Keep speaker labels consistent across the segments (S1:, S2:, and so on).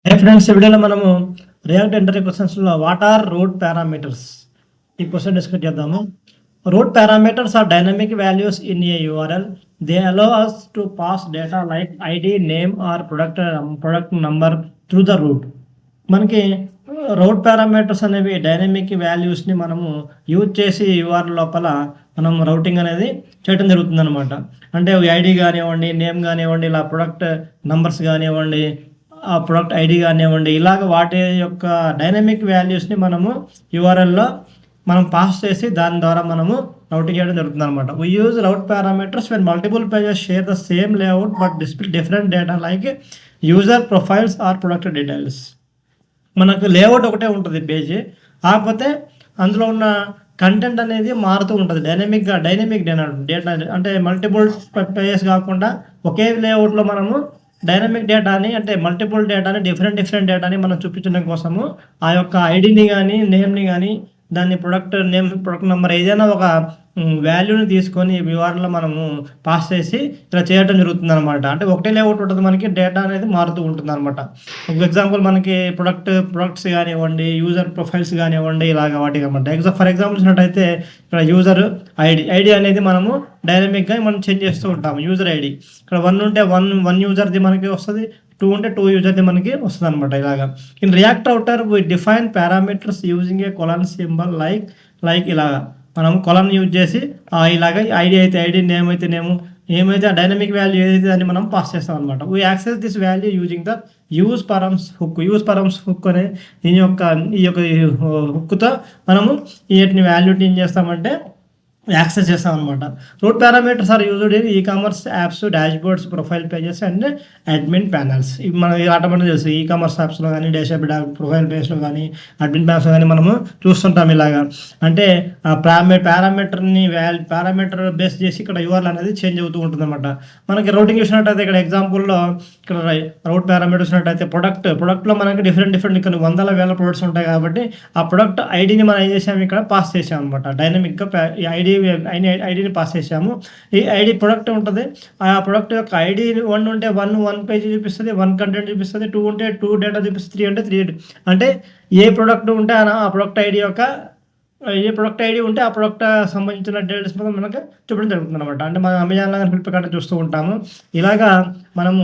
S1: హే friends, ఈ వీడియోలో మనము రియాక్ట్ ఇంటర్వ్యూ క్వశ్చన్స్లో వాట్ ఆర్ రూట్ పారామీటర్స్ ఈ క్వశ్చన్ డిస్కస్ చేద్దాము. Route parameters are dynamic values in a URL. They allow us to pass data like ID, name or product number through the route. మనకి route parameters అనేవి dynamic వాల్యూస్ని మనము use చేసి URL లోపల మనం routing అనేది చేయడం జరుగుతుంది అనమాట. అంటే ఐడి కానివ్వండి, నేమ్ కానివ్వండి, ఇలా ప్రొడక్ట్ నంబర్స్ కానివ్వండి, ఆ ప్రొడక్ట్ ఐడి కానివ్వండి, ఇలాగ వాటి యొక్క డైనమిక్ వాల్యూస్ని మనము యూఆర్ఎల్లో మనం పాస్ చేసి దాని ద్వారా మనము రౌటింగ్ చేయడం జరుగుతుంది అనమాట. We use route parameters when multiple pages share the same layout but display different data like user profiles or product details. మనకు లేఅవుట్ ఒకటే ఉంటుంది పేజీ, కాకపోతే అందులో ఉన్న కంటెంట్ అనేది మారుతూ ఉంటుంది. డైనమిక్ డేటా అంటే మల్టిపుల్ పేజెస్ కాకుండా ఒకే లేఅవుట్లో మనము డైనమిక్ డేటాని, అంటే మల్టిపుల్ డేటాని, డిఫరెంట్ డేటాని మనం చూపించడం కోసము ఆ యొక్క ఐడిని కానీ, నేమ్ని కానీ, దాన్ని ప్రొడక్ట్ నెంబర్ ఏదైనా ఒక వాల్యూని తీసుకొని వివరణలో మనము పాస్ చేసి ఇలా చేయడం జరుగుతుంది అనమాట. అంటే ఒకటే లేఅవుట్ ఉంటుంది, మనకి డేటా అనేది మారుతూ ఉంటుంది అనమాట. ఒక ఎగ్జాంపుల్ మనకి ప్రొడక్ట్స్ కానివ్వండి, యూజర్ ప్రొఫైల్స్ కానివ్వండి, ఇలాగ వాటికి అనమాట. ఫర్ ఎగ్జాంపుల్ చూసినట్టయితే ఇక్కడ యూజర్ ఐడి అనేది మనము డైనమిక్గా మనం చేంజ్ చేస్తూ ఉంటాము. యూజర్ ఐడి ఇక్కడ 1 ఉంటే 1 యూజర్ది మనకి వస్తుంది, 2 ఉంటే 2 యూజర్ది మనకి వస్తుంది అనమాట. ఇలాగా in React Router we define parameters using a colon symbol like ఇలాగా మనం కొలన్ యూజ్ చేసి ఇలాగ ఐడి అయితే ఐడి, నేమ్ అయితే నేమ్, ఏమైతే ఆ డైనమిక్ వాల్యూ ఏదైతే దాన్ని మనం పాస్ చేస్తాం అనమాట. We access this value using the use params hook అనే ఈ యొక్క హుక్తో మనము వీటిని వాల్యూని ఏం చేస్తామంటే యాక్సెస్ చేస్తాం అనమాట. Route parameters are used in ecommerce apps, dashboards, profile pages and admin panels. ఇవి మనకి ఆటోమేటిక్ తెలుసు. ఈకామర్స్ యాప్స్లో కానీ, డాష్బోర్డ్ ప్రొఫైల్ పేజ్లో కానీ, అడ్మిన్ ప్యానల్స్లో కానీ మనము చూస్తుంటాం. ఇలాగా అంటే పారామీటర్ బేస్ చేసి ఇక్కడ యూఆర్ఎల్ అనేది చేంజ్ అవుతూ ఉంటుంది అనమాట. మనకి రౌటింగ్ చూసినట్టయితే ఇక్కడ ఎగ్జాంపుల్లో ఇక్కడ రూట్ పారామీటర్ చూసినట్టయితే ప్రొడక్ట్లో మనకి డిఫరెంట్ ఇక్కడ 100,000 ప్రొడక్ట్స్ ఉంటాయి కాబట్టి ఆ ప్రొడక్ట్ ఐడిని మనం ఏం చేసాము, ఇక్కడ పాస్ చేసాము అనమాట. డైనమిక్గా ఐడిని పాస్ చేసాము. ఈ ఐడి ప్రొడక్ట్ ఉంటుంది. ఆ ప్రొడక్ట్ యొక్క ఐడి 1 ఉంటే 1 పేజీ చూపిస్తుంది, 1 కంటెంట్ చూపిస్తుంది, 2 ఉంటే 2 డేటా చూపిస్తుంది, 3 అంటే 3. అంటే ఏ ప్రొడక్ట్ ఉంటే ఆ ప్రొడక్ట్ ఐడి ఉంటే ఆ ప్రొడక్ట్ సంబంధించిన డీటెయిల్స్ మొత్తం మనకు చూపడం జరుగుతుంది అనమాట. అంటే మనం అమెజాన్లో ఫ్లిప్కార్ట్ చూస్తూ ఉంటాము. ఇలాగా మనము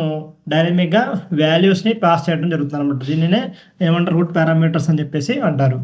S1: డైనమిక్గా వాల్యూస్ని పాస్ చేయడం జరుగుతుంది అనమాట. దీనినే ఏమంటారు, రూట్ పారామీటర్స్ అని చెప్పేసి అంటారు.